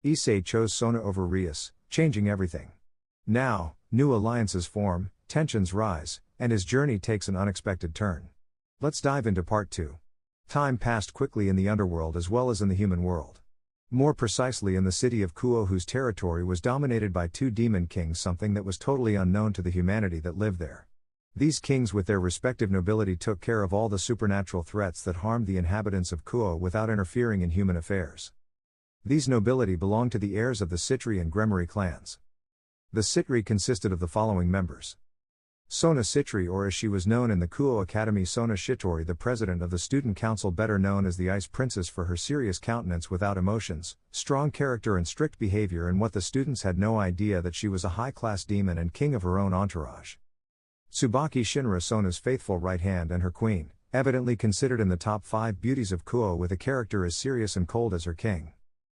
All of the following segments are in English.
Issei chose Sona over Rias, changing everything. Now, new alliances form, tensions rise, and his journey takes an unexpected turn. Let's dive into part 2. Time passed quickly in the underworld as well as in the human world. More precisely in the city of Kuo, whose territory was dominated by 2 demon kings, something that was totally unknown to the humanity that lived there. These kings with their respective nobility took care of all the supernatural threats that harmed the inhabitants of Kuo without interfering in human affairs. These nobility belonged to the heirs of the Citri and Gremory clans. The Citri consisted of the following members. Sona Citri, or as she was known in the Kuo Academy, Sona Shitori, the president of the student council, better known as the Ice Princess for her serious countenance without emotions, strong character and strict behavior, and what the students had no idea that she was a high-class demon and king of her own entourage. Tsubaki Shinra, Sona's faithful right hand and her queen, evidently considered in the top 5 beauties of Kuo, with a character as serious and cold as her king.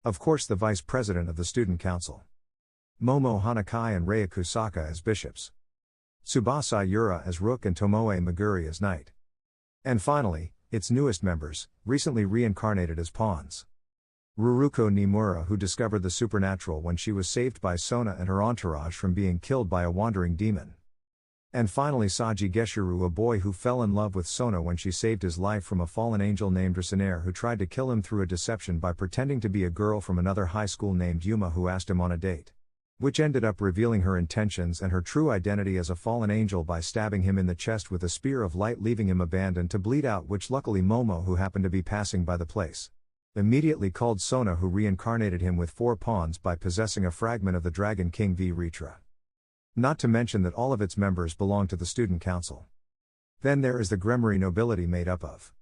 Of course, the vice president of the student council. Momo Hanakai and Rei Kusaka as bishops. Tsubasa Yura as rook and Tomoe Meguri as knight. And finally, its newest members, recently reincarnated as pawns. Ruruko Nimura, who discovered the supernatural when she was saved by Sona and her entourage from being killed by a wandering demon. And finally Saji Geshiru, a boy who fell in love with Sona when she saved his life from a fallen angel named Rasenair, who tried to kill him through a deception by pretending to be a girl from another high school named Yuma, who asked him on a date, which ended up revealing her intentions and her true identity as a fallen angel by stabbing him in the chest with a spear of light, leaving him abandoned to bleed out, which luckily Momo, who happened to be passing by the place, immediately called Sona, who reincarnated him with 4 pawns by possessing a fragment of the Dragon King V. Ritra. Not to mention that all of its members belong to the student council. Then there is the Gremory nobility, made up of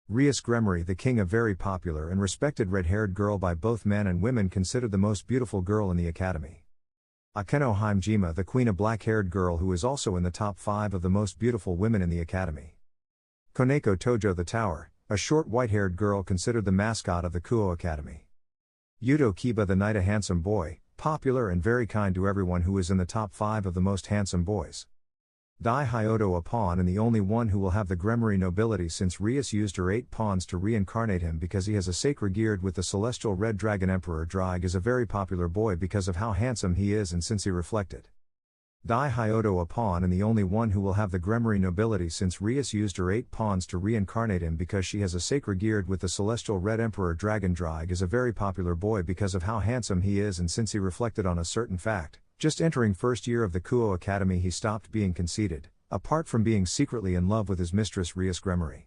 Rias Gremory, the king, a very popular and respected red-haired girl by both men and women, considered the most beautiful girl in the academy. Akeno Haimjima, the queen, a black-haired girl who is also in the top 5 of the most beautiful women in the academy. Koneko Tojo, the tower, a short white-haired girl considered the mascot of the Kuo Academy. Yudo Kiba, the knight, a handsome boy, popular and very kind to everyone, who is in the top 5 of the most handsome boys. Dai Hyodo, a pawn and the only one who will have the Gremory nobility, since Rias used her 8 pawns to reincarnate him because he has a sacred geared with the celestial red dragon. Emperor Drag is a very popular boy because of how handsome he is and since he reflected. Dai Hyodo, a pawn and the only one who will have the Gremory nobility, since Rias used her 8 pawns to reincarnate him because she has a sacred geared with the celestial red. Emperor Dragon Drag is a very popular boy because of how handsome he is and since he reflected on a certain fact. Just entering first year of the Kuo Academy, he stopped being conceited, apart from being secretly in love with his mistress Rias Gremory.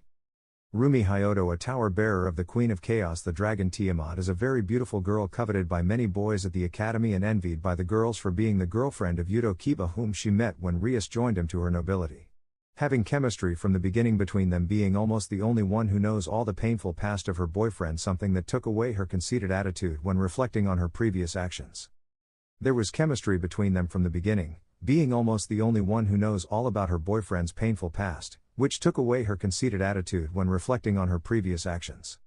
Rumi Hyodo, a tower bearer of the Queen of Chaos, the Dragon Tiamat, is a very beautiful girl coveted by many boys at the academy and envied by the girls for being the girlfriend of Yudo Kiba, whom she met when Rias joined him to her nobility. Having chemistry from the beginning between them, being almost the only one who knows all the painful past of her boyfriend, something that took away her conceited attitude when reflecting on her previous actions. There was chemistry between them from the beginning, being almost the only one who knows all about her boyfriend's painful past, which took away her conceited attitude when reflecting on her previous actions.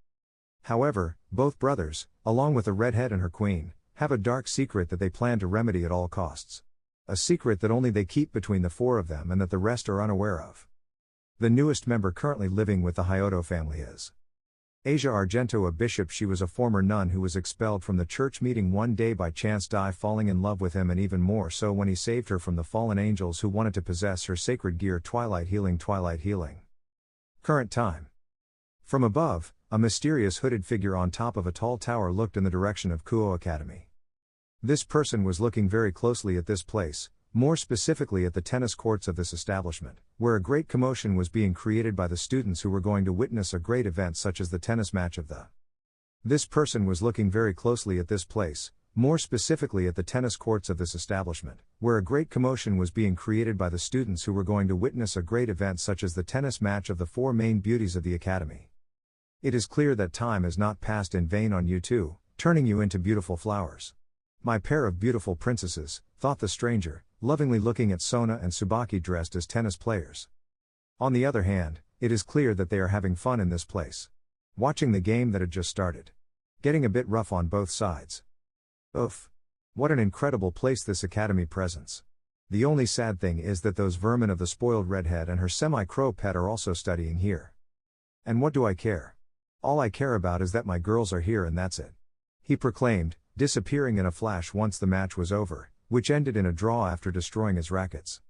However, both brothers, along with the redhead and her queen, have a dark secret that they plan to remedy at all costs. A secret that only they keep between the 4 of them and that the rest are unaware of. The newest member currently living with the Hyodo family is Asia Argento, a bishop. She was a former nun who was expelled from the church meeting one day by chance, Dai falling in love with him, and even more so when he saved her from the fallen angels who wanted to possess her sacred gear. Twilight Healing. Current time. From above, a mysterious hooded figure on top of a tall tower looked in the direction of Kuo Academy. This person was looking very closely at this place, more specifically at the tennis courts of this establishment, where a great commotion was being created by the students who were going to witness a great event such as the tennis match of the. This person was looking very closely at this place, more specifically at the tennis courts of this establishment, where a great commotion was being created by the students who were going to witness a great event such as the tennis match of the 4 main beauties of the academy. It is clear that time has not passed in vain on you two, turning you into beautiful flowers. My pair of beautiful princesses, thought the stranger, lovingly looking at Sona and Tsubaki dressed as tennis players. On the other hand, it is clear that they are having fun in this place. Watching the game that had just started. Getting a bit rough on both sides. Oof. What an incredible place this academy presents. The only sad thing is that those vermin of the spoiled redhead and her semi-crow pet are also studying here. And what do I care? All I care about is that my girls are here, and that's it. He proclaimed, disappearing in a flash once the match was over, which ended in a draw after destroying his rackets.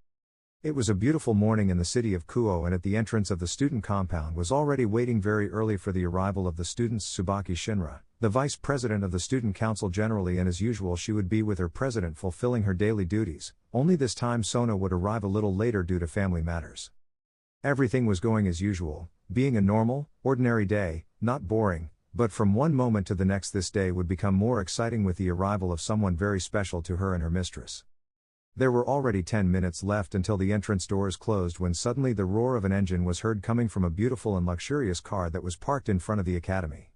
It was a beautiful morning in the city of Kuo, and at the entrance of the student compound was already waiting very early for the arrival of the students Tsubaki Shinra, the vice president of the student council generally, and as usual she would be with her president fulfilling her daily duties, only this time Sona would arrive a little later due to family matters. Everything was going as usual, being a normal, ordinary day, not boring, but from one moment to the next this day would become more exciting with the arrival of someone very special to her and her mistress. There were already 10 minutes left until the entrance doors closed when suddenly the roar of an engine was heard coming from a beautiful and luxurious car that was parked in front of the academy.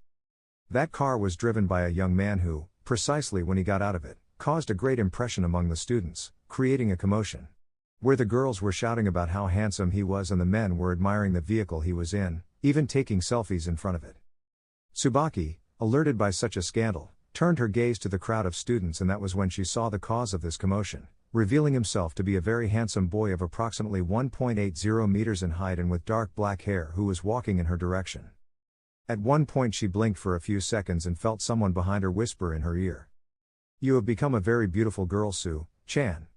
That car was driven by a young man who, precisely when he got out of it, caused a great impression among the students, creating a commotion. Where the girls were shouting about how handsome he was and the men were admiring the vehicle he was in, even taking selfies in front of it. Tsubaki, alerted by such a scandal, turned her gaze to the crowd of students, and that was when she saw the cause of this commotion, revealing himself to be a very handsome boy of approximately 1.80 meters in height and with dark black hair who was walking in her direction. At one point she blinked for a few seconds and felt someone behind her whisper in her ear. "You have become a very beautiful girl, Su-chan."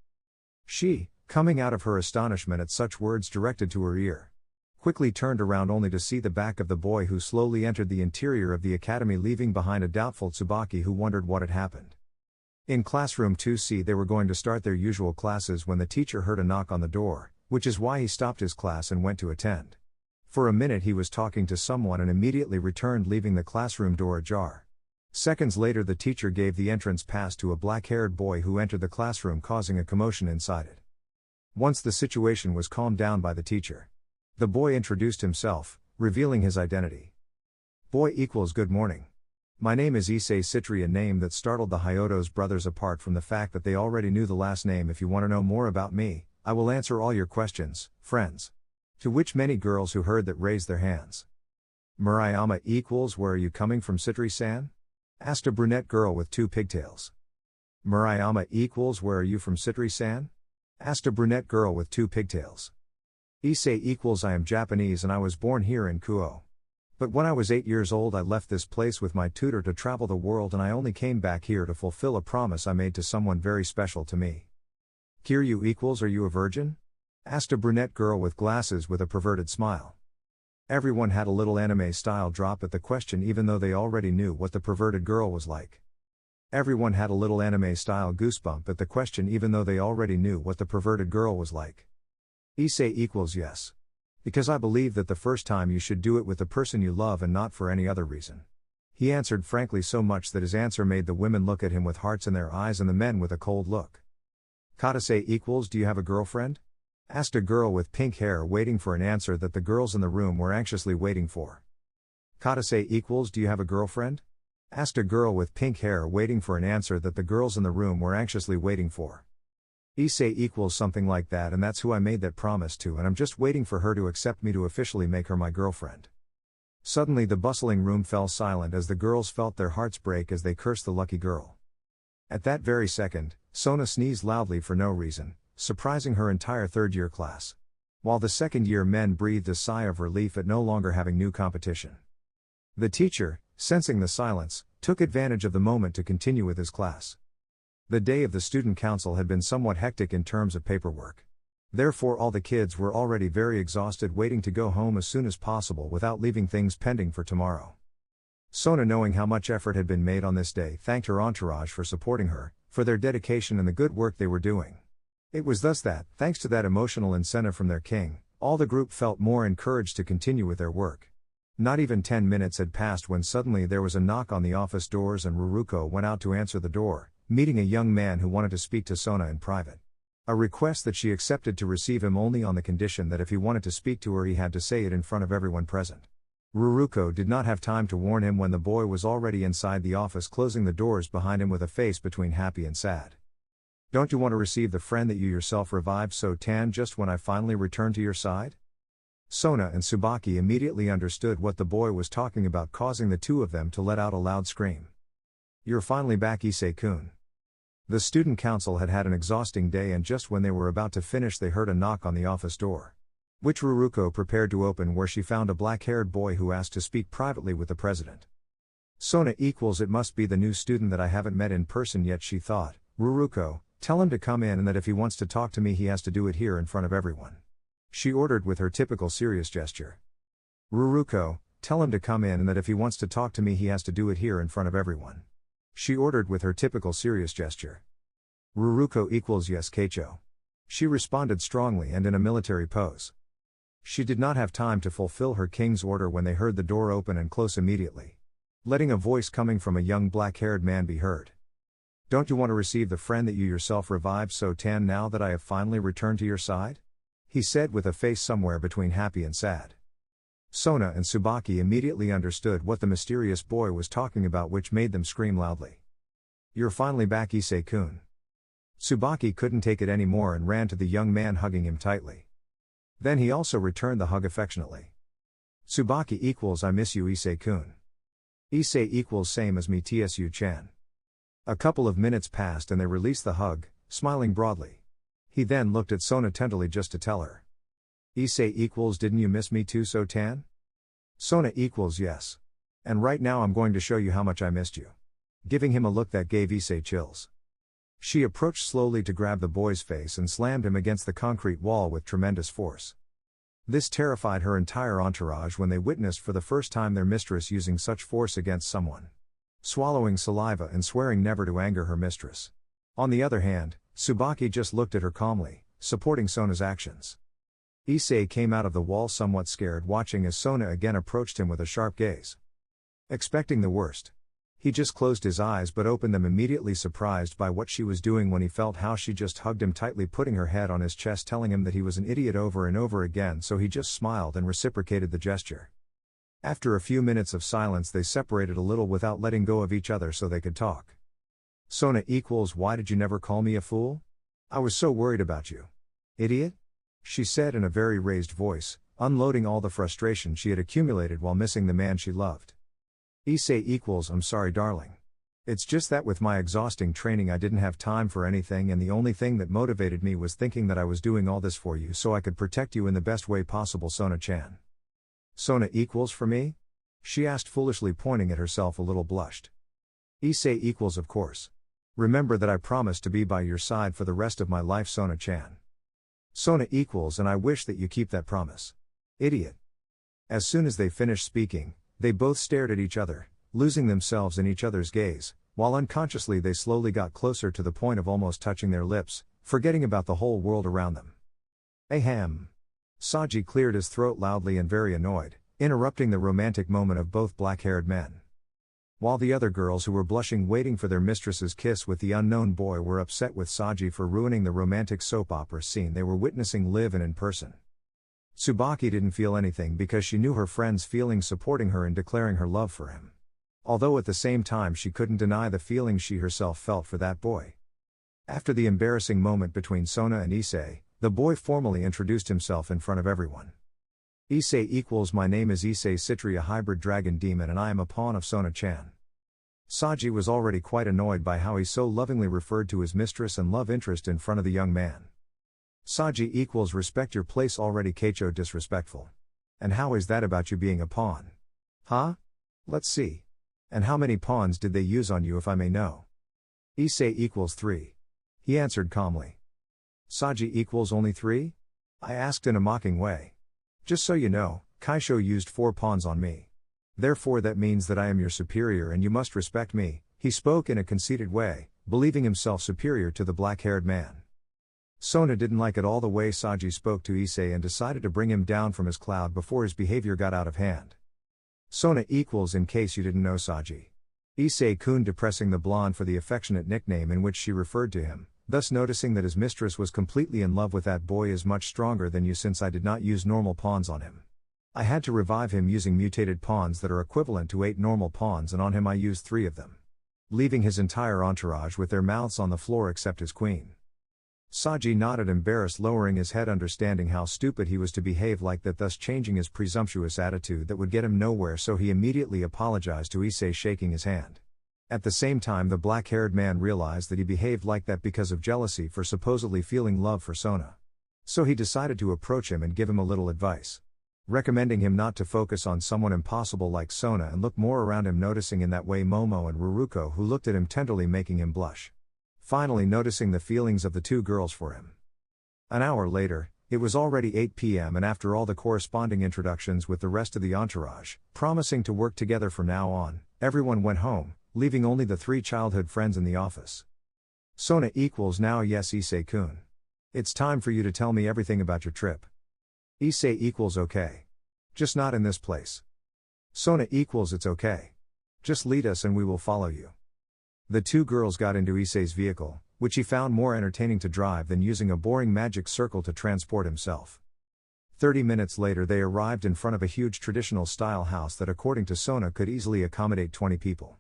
She, coming out of her astonishment at such words directed to her ear, quickly turned around only to see the back of the boy who slowly entered the interior of the academy, leaving behind a doubtful Tsubaki who wondered what had happened. In classroom 2C they were going to start their usual classes when the teacher heard a knock on the door, which is why he stopped his class and went to attend. For a minute he was talking to someone and immediately returned, leaving the classroom door ajar. Seconds later the teacher gave the entrance pass to a black-haired boy who entered the classroom, causing a commotion inside it. Once the situation was calmed down by the teacher, the boy introduced himself, revealing his identity. Boy equals good morning. My name is Issei Citri, a name that startled the Hyoto's brothers apart from the fact that they already knew the last name. If you want to know more about me, I will answer all your questions, friends. To which many girls who heard that raised their hands. Murayama equals where are you coming from, Citri-san? Asked a brunette girl with 2 pigtails. Murayama equals where are you from, Citri-san? Asked a brunette girl with 2 pigtails. Issei equals I am Japanese and I was born here in Kuo. But when I was 8 years old I left this place with my tutor to travel the world, and I only came back here to fulfill a promise I made to someone very special to me. Kiryu equals are you a virgin? Asked a brunette girl with glasses with a perverted smile. Everyone had a little anime style drop at the question, even though they already knew what the perverted girl was like. Everyone had a little anime style goosebump at the question, even though they already knew what the perverted girl was like. Issei equals yes. Because I believe that the first time you should do it with the person you love and not for any other reason. He answered frankly, so much that his answer made the women look at him with hearts in their eyes and the men with a cold look. Katase equals do you have a girlfriend? Asked a girl with pink hair, waiting for an answer that the girls in the room were anxiously waiting for. Katase equals do you have a girlfriend? Asked a girl with pink hair, waiting for an answer that the girls in the room were anxiously waiting for. Issei equals something like that, and that's who I made that promise to, and I'm just waiting for her to accept me to officially make her my girlfriend. Suddenly the bustling room fell silent as the girls felt their hearts break as they cursed the lucky girl. At that very second, Sona sneezed loudly for no reason, surprising her entire third-year class. While the second-year men breathed a sigh of relief at no longer having new competition. The teacher, sensing the silence, took advantage of the moment to continue with his class. The day of the student council had been somewhat hectic in terms of paperwork. Therefore all the kids were already very exhausted, waiting to go home as soon as possible without leaving things pending for tomorrow. Sona, knowing how much effort had been made on this day, thanked her entourage for supporting her, for their dedication and the good work they were doing. It was thus that, thanks to that emotional incentive from their king, all the group felt more encouraged to continue with their work. Not even 10 minutes had passed when suddenly there was a knock on the office doors and Ruruko went out to answer the door, meeting a young man who wanted to speak to Sona in private. A request that she accepted to receive him only on the condition that if he wanted to speak to her he had to say it in front of everyone present. Ruruko did not have time to warn him when the boy was already inside the office, closing the doors behind him with a face between happy and sad. Don't you want to receive the friend that you yourself revived so tan just when I finally returned to your side? Sona and Tsubaki immediately understood what the boy was talking about, causing the two of them to let out a loud scream. You're finally back, Issei-kun. The student council had had an exhausting day, and just when they were about to finish they heard a knock on the office door, which Ruruko prepared to open, where she found a black-haired boy who asked to speak privately with the president. Sona equals it must be the new student that I haven't met in person yet, she thought. Ruruko, tell him to come in and that if he wants to talk to me he has to do it here in front of everyone. She ordered with her typical serious gesture. Ruruko, tell him to come in and that if he wants to talk to me he has to do it here in front of everyone. She ordered with her typical serious gesture. Ruruko equals yes, Keicho. She responded strongly and in a military pose. She did not have time to fulfill her king's order when they heard the door open and close immediately. Letting a voice coming from a young black-haired man be heard. Don't you want to receive the friend that you yourself revived so tan now that I have finally returned to your side? He said with a face somewhere between happy and sad. Sona and Tsubaki immediately understood what the mysterious boy was talking about, which made them scream loudly. You're finally back, Issei-kun. Tsubaki couldn't take it anymore and ran to the young man, hugging him tightly. Then he also returned the hug affectionately. Tsubaki equals I miss you, Issei-kun. Issei equals same as me, Tsu-chan. A couple of minutes passed and they released the hug, smiling broadly. He then looked at Sona tenderly just to tell her. Issei equals didn't you miss me too so tan? Sona equals yes. And right now I'm going to show you how much I missed you. Giving him a look that gave Issei chills. She approached slowly to grab the boy's face and slammed him against the concrete wall with tremendous force. This terrified her entire entourage when they witnessed for the first time their mistress using such force against someone. Swallowing saliva and swearing never to anger her mistress. On the other hand, Tsubaki just looked at her calmly, supporting Sona's actions. Issei came out of the wall somewhat scared, watching as Sona again approached him with a sharp gaze. Expecting the worst. He just closed his eyes but opened them immediately, surprised by what she was doing when he felt how she just hugged him tightly, putting her head on his chest, telling him that he was an idiot over and over again, so he just smiled and reciprocated the gesture. After a few minutes of silence they separated a little without letting go of each other so they could talk. Sona equals why did you never call me a fool? I was so worried about you. Idiot? She said in a very raised voice, unloading all the frustration she had accumulated while missing the man she loved. Issei equals I'm sorry darling. It's just that with my exhausting training I didn't have time for anything, and the only thing that motivated me was thinking that I was doing all this for you so I could protect you in the best way possible, Sona-chan. Sona equals for me? She asked foolishly, pointing at herself, a little blushed. Issei equals of course. Remember that I promised to be by your side for the rest of my life, Sona-chan. Sona equals and I wish that you keep that promise. Idiot. As soon as they finished speaking, they both stared at each other, losing themselves in each other's gaze, while unconsciously they slowly got closer to the point of almost touching their lips, forgetting about the whole world around them. Ahem. Saji cleared his throat loudly and very annoyed, interrupting the romantic moment of both black-haired men. While the other girls who were blushing waiting for their mistress's kiss with the unknown boy were upset with Saji for ruining the romantic soap opera scene they were witnessing live and in person. Tsubaki didn't feel anything because she knew her friend's feelings supporting her in declaring her love for him. Although at the same time she couldn't deny the feelings she herself felt for that boy. After the embarrassing moment between Sona and Issei, the boy formally introduced himself in front of everyone. Issei equals my name is Issei Citri, a hybrid dragon demon, and I am a pawn of Sona-chan. Saji was already quite annoyed by how he so lovingly referred to his mistress and love interest in front of the young man. Saji equals respect your place already, Keicho disrespectful. And how is that about you being a pawn? Huh? Let's see. And how many pawns did they use on you if I may know? Issei equals 3. He answered calmly. Saji equals only 3? I asked in a mocking way. Just so you know, Kaisho used 4 pawns on me. Therefore that means that I am your superior and you must respect me, he spoke in a conceited way, believing himself superior to the black-haired man. Sona didn't like it all the way Saji spoke to Issei and decided to bring him down from his cloud before his behavior got out of hand. Sona equals in case you didn't know Saji. Issei-kun depressing the blonde for the affectionate nickname in which she referred to him, thus noticing that his mistress was completely in love with that boy is much stronger than you since I did not use normal pawns on him. I had to revive him using mutated pawns that are equivalent to 8 normal pawns, and on him I used 3 of them. Leaving his entire entourage with their mouths on the floor except his queen. Saji nodded, embarrassed, lowering his head, understanding how stupid he was to behave like that, thus changing his presumptuous attitude that would get him nowhere, so he immediately apologized to Issei, shaking his hand. At the same time the black-haired man realized that he behaved like that because of jealousy for supposedly feeling love for Sona. So he decided to approach him and give him a little advice. recommending him not to focus on someone impossible like Sona and look more around him, noticing in that way Momo and Ruruko, who looked at him tenderly, making him blush. Finally noticing the feelings of the two girls for him. An hour later, it was already 8 p.m., and after all the corresponding introductions with the rest of the entourage, promising to work together from now on, everyone went home, leaving only the 3 childhood friends in the office. Sona equals now yes Issei-kun. It's time for you to tell me everything about your trip. Issei equals okay. Just not in this place. Sona equals it's okay. Just lead us and we will follow you. The 2 girls got into Issei's vehicle, which he found more entertaining to drive than using a boring magic circle to transport himself. 30 minutes later they arrived in front of a huge traditional-style house that according to Sona could easily accommodate 20 people.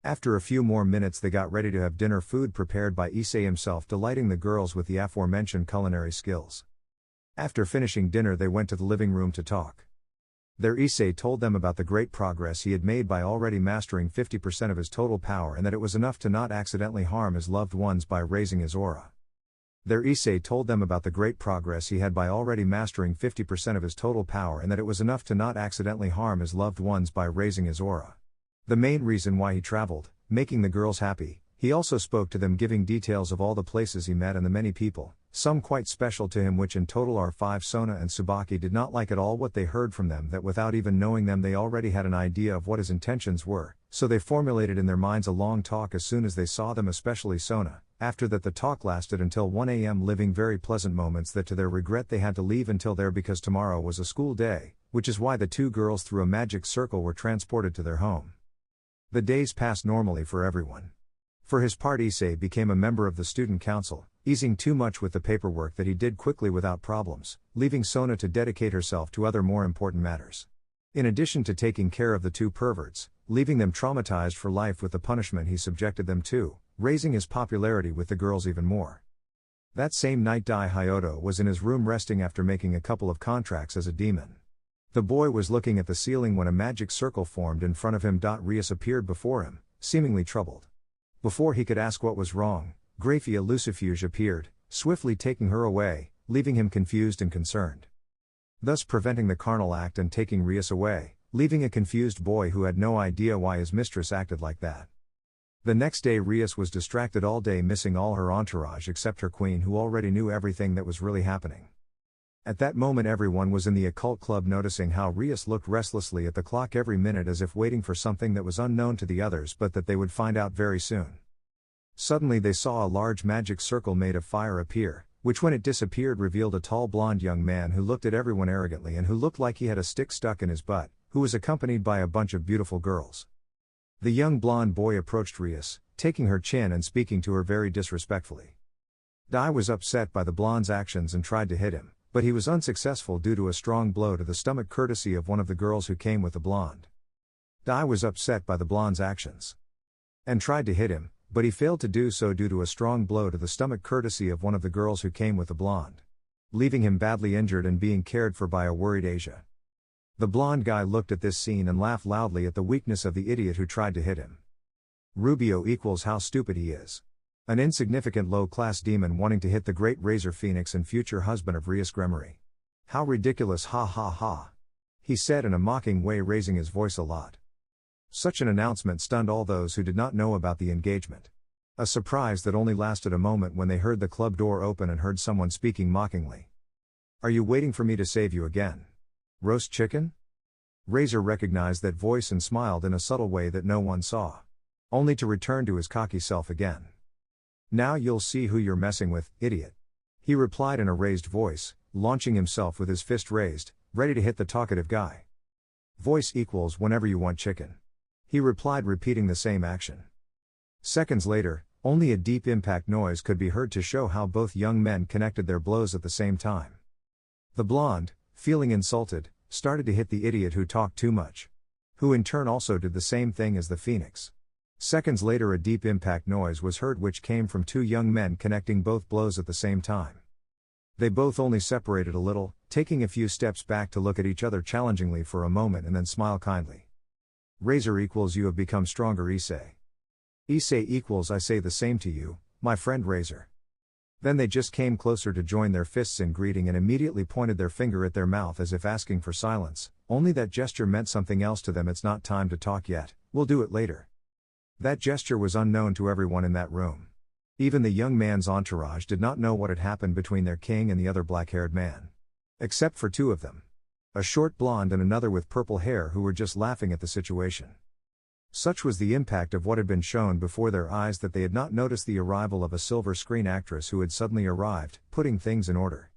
After a few more minutes they got ready to have dinner, food prepared by Issei himself, delighting the girls with the aforementioned culinary skills. After finishing dinner they went to the living room to talk. There Issei told them about the great progress he had made by already mastering 50% of his total power, and that it was enough to not accidentally harm his loved ones by raising his aura. There Issei told them about the great progress he had by already mastering 50% of his total power, and that it was enough to not accidentally harm his loved ones by raising his aura. The main reason why he traveled, making the girls happy. He also spoke to them, giving details of all the places he met and the many people, some quite special to him, which in total are 5. Sona and Tsubaki did not like at all what they heard from them, that without even knowing them they already had an idea of what his intentions were, so they formulated in their minds a long talk as soon as they saw them, especially Sona. After that the talk lasted until 1 a.m., living very pleasant moments that to their regret they had to leave until there because tomorrow was a school day, which is why the 2 girls through a magic circle were transported to their home. The days passed normally for everyone. For his part Issei became a member of the student council, easing too much with the paperwork that he did quickly without problems, leaving Sona to dedicate herself to other more important matters. In addition to taking care of the 2 perverts, leaving them traumatized for life with the punishment he subjected them to, raising his popularity with the girls even more. That same night Dai Hyoto was in his room resting after making a couple of contracts as a demon. The boy was looking at the ceiling when a magic circle formed in front of him. Rias appeared before him, seemingly troubled. Before he could ask what was wrong, Graphia Lucifuge appeared, swiftly taking her away, leaving him confused and concerned. Thus preventing the carnal act and taking Rias away, leaving a confused boy who had no idea why his mistress acted like that. The next day Rias was distracted all day, missing all her entourage except her queen, who already knew everything that was really happening. At that moment everyone was in the occult club, noticing how Rias looked restlessly at the clock every minute, as if waiting for something that was unknown to the others but that they would find out very soon. Suddenly they saw a large magic circle made of fire appear, which when it disappeared revealed a tall blonde young man who looked at everyone arrogantly and who looked like he had a stick stuck in his butt, who was accompanied by a bunch of beautiful girls. The young blonde boy approached Rias, taking her chin and speaking to her very disrespectfully. Dai was upset by the blonde's actions and tried to hit him, but he was unsuccessful due to a strong blow to the stomach courtesy of one of the girls who came with the blonde. Dai was upset by the blonde's actions and tried to hit him, but he failed to do so due to a strong blow to the stomach courtesy of one of the girls who came with the blonde, leaving him badly injured and being cared for by a worried Asia. The blonde guy looked at this scene and laughed loudly at the weakness of the idiot who tried to hit him. Rubio equals how stupid he is. An insignificant low-class demon wanting to hit the great Razor Phoenix and future husband of Rias Gremory. How ridiculous, ha ha ha. He said in a mocking way, raising his voice a lot. Such an announcement stunned all those who did not know about the engagement. A surprise that only lasted a moment when they heard the club door open and heard someone speaking mockingly. Are you waiting for me to save you again? Roast chicken? Razor recognized that voice and smiled in a subtle way that no one saw. Only to return to his cocky self again. Now you'll see who you're messing with, idiot. He replied in a raised voice, launching himself with his fist raised, ready to hit the talkative guy. Voice equals whenever you want chicken. He replied, repeating the same action. Seconds later, only a deep impact noise could be heard to show how both young men connected their blows at the same time. The blonde, feeling insulted, started to hit the idiot who talked too much, who in turn also did the same thing as the Phoenix. Seconds later a deep impact noise was heard which came from 2 young men connecting both blows at the same time. They both only separated a little, taking a few steps back to look at each other challengingly for a moment and then smile kindly. Razor equals you have become stronger, Issei. Issei equals I say the same to you, my friend Razor. Then they just came closer to join their fists in greeting and immediately pointed their finger at their mouth as if asking for silence, only that gesture meant something else to them. It's not time to talk yet, we'll do it later. That gesture was unknown to everyone in that room. Even the young man's entourage did not know what had happened between their king and the other black-haired man. Except for two of them. A short blonde and another with purple hair who were just laughing at the situation. Such was the impact of what had been shown before their eyes that they had not noticed the arrival of a silver screen actress who had suddenly arrived, putting things in order.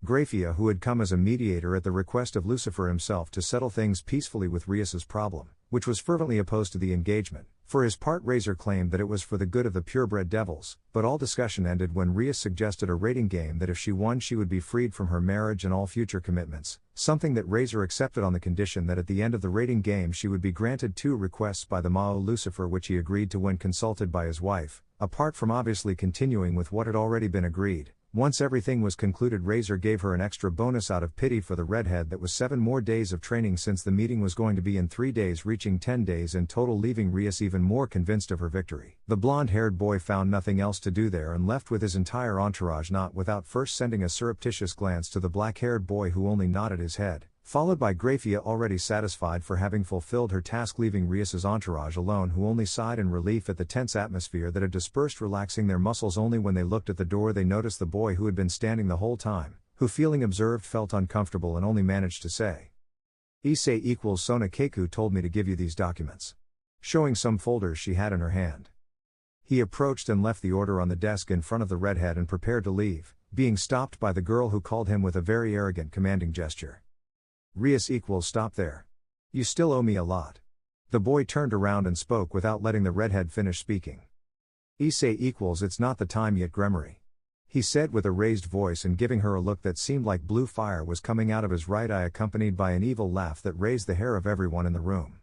Graphia, who had come as a mediator at the request of Lucifer himself to settle things peacefully with Rias's problem, which was fervently opposed to the engagement. For his part, Razor claimed that it was for the good of the purebred devils, but all discussion ended when Rias suggested a rating game that if she won she would be freed from her marriage and all future commitments, something that Razor accepted on the condition that at the end of the rating game she would be granted 2 requests by the Mao Lucifer, which he agreed to when consulted by his wife, apart from obviously continuing with what had already been agreed. Once everything was concluded, Razor gave her an extra bonus out of pity for the redhead that was 7 more days of training since the meeting was going to be in 3 days, reaching 10 days in total, leaving Rias even more convinced of her victory. The blonde-haired boy found nothing else to do there and left with his entire entourage, not without first sending a surreptitious glance to the black-haired boy who only nodded his head, followed by Graphia, already satisfied for having fulfilled her task, leaving Rias's entourage alone, who only sighed in relief at the tense atmosphere that had dispersed, relaxing their muscles. Only when they looked at the door they noticed the boy who had been standing the whole time, who, feeling observed, felt uncomfortable and only managed to say, "Issei equals Sona Keiko told me to give you these documents," showing some folders she had in her hand. He approached and left the order on the desk in front of the redhead and prepared to leave, being stopped by the girl who called him with a very arrogant commanding gesture. "Rias equals stop there. You still owe me a lot." The boy turned around and spoke without letting the redhead finish speaking. "Issei equals it's not the time yet, Gremory," he said with a raised voice and giving her a look that seemed like blue fire was coming out of his right eye, accompanied by an evil laugh that raised the hair of everyone in the room.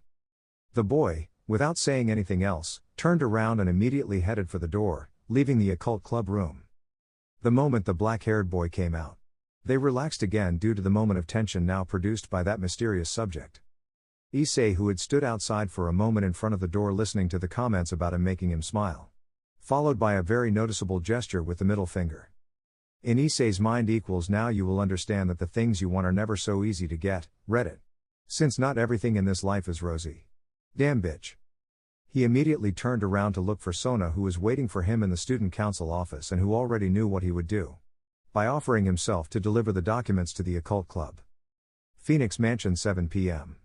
The boy, without saying anything else, turned around and immediately headed for the door, leaving the occult club room. The moment the black-haired boy came out, they relaxed again due to the moment of tension now produced by that mysterious subject. Issei, who had stood outside for a moment in front of the door listening to the comments about him, making him smile. Followed by a very noticeable gesture with the middle finger. In Issei's mind equals now you will understand that the things you want are never so easy to get, Reddit. Since not everything in this life is rosy. Damn bitch. He immediately turned around to look for Sona, who was waiting for him in the student council office and who already knew what he would do. By offering himself to deliver the documents to the occult club. Phoenix Mansion, 7 p.m.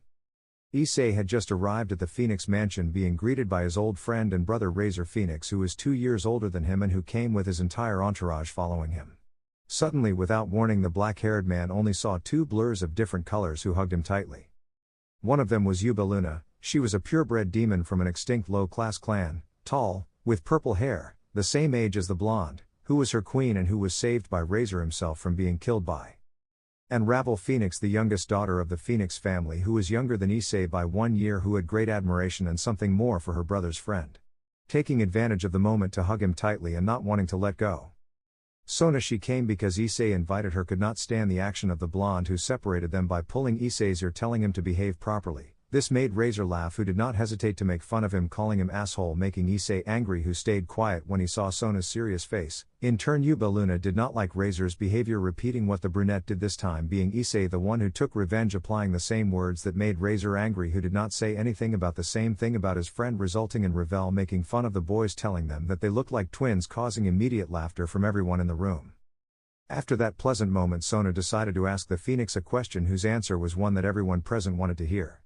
Issei had just arrived at the Phoenix Mansion, being greeted by his old friend and brother Razor Phoenix, who is 2 years older than him and who came with his entire entourage following him. Suddenly, without warning, the black-haired man only saw 2 blurs of different colors who hugged him tightly. One of them was Yuba Luna. She was a purebred demon from an extinct low-class clan, tall, with purple hair, the same age as the blonde, who was her queen and who was saved by Razor himself from being killed by. And Ravel Phoenix, the youngest daughter of the Phoenix family, who was younger than Issei by 1 year, who had great admiration and something more for her brother's friend. Taking advantage of the moment to hug him tightly and not wanting to let go. Sona, she came because Issei invited her, could not stand the action of the blonde who separated them by pulling Issei's ear, telling him to behave properly. This made Razor laugh, who did not hesitate to make fun of him, calling him asshole, making Issei angry, who stayed quiet when he saw Sona's serious face. In turn, Yuba Luna did not like Razor's behavior, repeating what the brunette did, this time being Issei the one who took revenge, applying the same words that made Razor angry, who did not say anything about the same thing about his friend, resulting in Ravel making fun of the boys, telling them that they looked like twins, causing immediate laughter from everyone in the room. After that pleasant moment, Sona decided to ask the Phoenix a question whose answer was one that everyone present wanted to hear.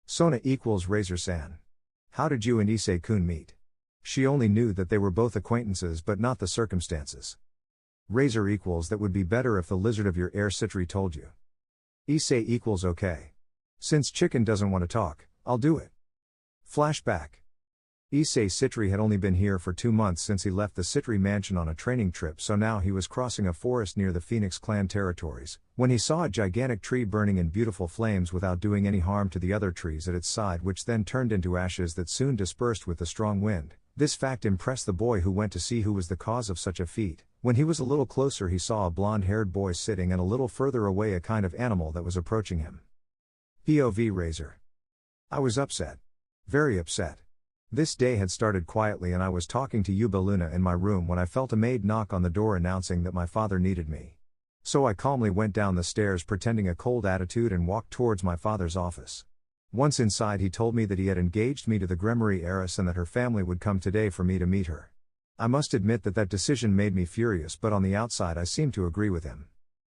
Sona equals Razor-san. How did you and Issei-kun meet? She only knew that they were both acquaintances but not the circumstances. Razor equals that would be better if the lizard of your air Citri told you. Issei equals okay. Since Chicken doesn't want to talk, I'll do it. Flashback. Issei Citri had only been here for 2 months since he left the Citri mansion on a training trip, so now he was crossing a forest near the Phoenix clan territories, when he saw a gigantic tree burning in beautiful flames without doing any harm to the other trees at its side, which then turned into ashes that soon dispersed with the strong wind. This fact impressed the boy, who went to see who was the cause of such a feat. When he was a little closer, he saw a blonde-haired boy sitting, and a little further away a kind of animal that was approaching him. POV Razor. I was upset. Very upset. This day had started quietly and I was talking to Yuba Luna in my room when I felt a maid knock on the door announcing that my father needed me. So I calmly went down the stairs pretending a cold attitude and walked towards my father's office. Once inside he told me that he had engaged me to the Gremory heiress and that her family would come today for me to meet her. I must admit that decision made me furious, but on the outside I seemed to agree with him.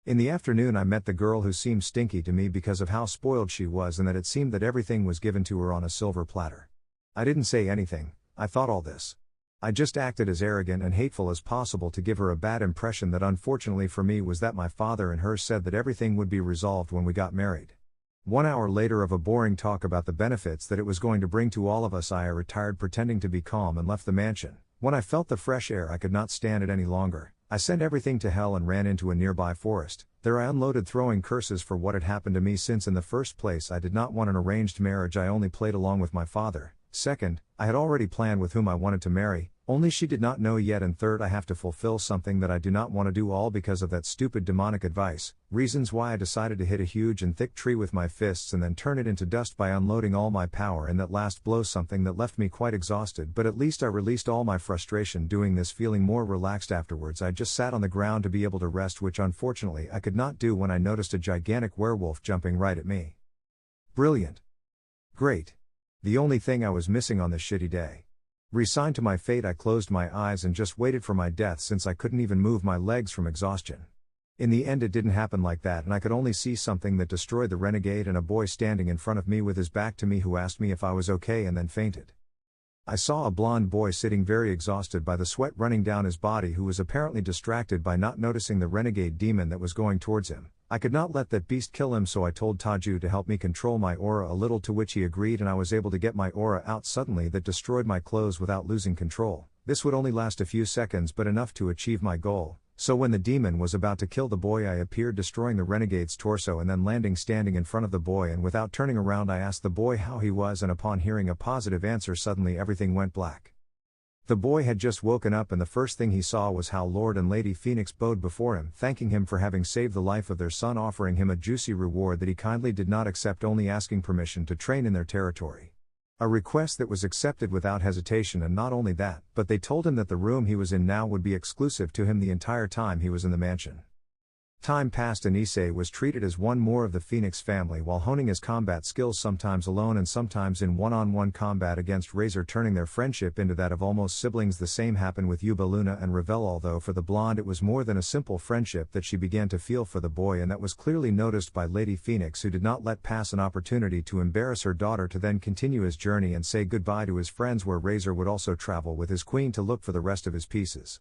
In the afternoon I met the girl who seemed stinky to me because of how spoiled she was and that it seemed that everything was given to her on a silver platter. I didn't say anything, I thought all this. I just acted as arrogant and hateful as possible to give her a bad impression that unfortunately for me was that my father and her said that everything would be resolved when we got married. 1 hour later of a boring talk about the benefits that it was going to bring to all of us, I retired pretending to be calm and left the mansion. When I felt the fresh air I could not stand it any longer. I sent everything to hell and ran into a nearby forest. There I unloaded, throwing curses for what had happened to me, since in the first place I did not want an arranged marriage, I only played along with my father. Second, I had already planned with whom I wanted to marry, only she did not know yet, and third, I have to fulfill something that I do not want to do, all because of that stupid demonic advice. Reasons why I decided to hit a huge and thick tree with my fists and then turn it into dust by unloading all my power in that last blow, something that left me quite exhausted, but at least I released all my frustration doing this, feeling more relaxed afterwards. I just sat on the ground to be able to rest, which unfortunately I could not do when I noticed a gigantic werewolf jumping right at me. Brilliant. Great. The only thing I was missing on this shitty day. Resigned to my fate, I closed my eyes and just waited for my death, since I couldn't even move my legs from exhaustion. In the end it didn't happen like that, and I could only see something that destroyed the renegade and a boy standing in front of me with his back to me who asked me if I was okay and then fainted. I saw a blonde boy sitting very exhausted by the sweat running down his body, who was apparently distracted by not noticing the renegade demon that was going towards him. I could not let that beast kill him, so I told Taju to help me control my aura a little, to which he agreed, and I was able to get my aura out suddenly that destroyed my clothes without losing control. This would only last a few seconds, but enough to achieve my goal. So when the demon was about to kill the boy, I appeared, destroying the renegade's torso and then landing standing in front of the boy, and without turning around I asked the boy how he was, and upon hearing a positive answer suddenly everything went black. The boy had just woken up, and the first thing he saw was how Lord and Lady Phoenix bowed before him, thanking him for having saved the life of their son, offering him a juicy reward that he kindly did not accept, only asking permission to train in their territory. A request that was accepted without hesitation, and not only that, but they told him that the room he was in now would be exclusive to him the entire time he was in the mansion. Time passed and Issei was treated as one more of the Phoenix family while honing his combat skills, sometimes alone and sometimes in one-on-one combat against Razor, turning their friendship into that of almost siblings. The same happened with Yuba Luna and Ravel, although for the blonde it was more than a simple friendship that she began to feel for the boy, and that was clearly noticed by Lady Phoenix, who did not let pass an opportunity to embarrass her daughter to then continue his journey and say goodbye to his friends, where Razor would also travel with his queen to look for the rest of his pieces.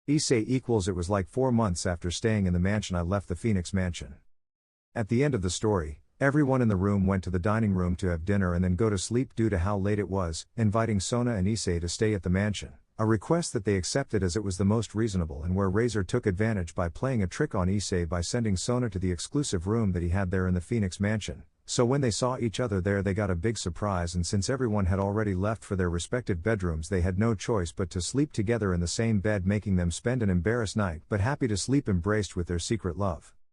Issei equals it was like 4 months after staying in the mansion I left the Phoenix mansion. At the end of the story, everyone in the room went to the dining room to have dinner and then go to sleep due to how late it was, inviting Sona and Issei to stay at the mansion, a request that they accepted as it was the most reasonable, and where Razor took advantage by playing a trick on Issei by sending Sona to the exclusive room that he had there in the Phoenix mansion. So when they saw each other there they got a big surprise, and since everyone had already left for their respective bedrooms they had no choice but to sleep together in the same bed, making them spend an embarrassed night but happy to sleep embraced with their secret love.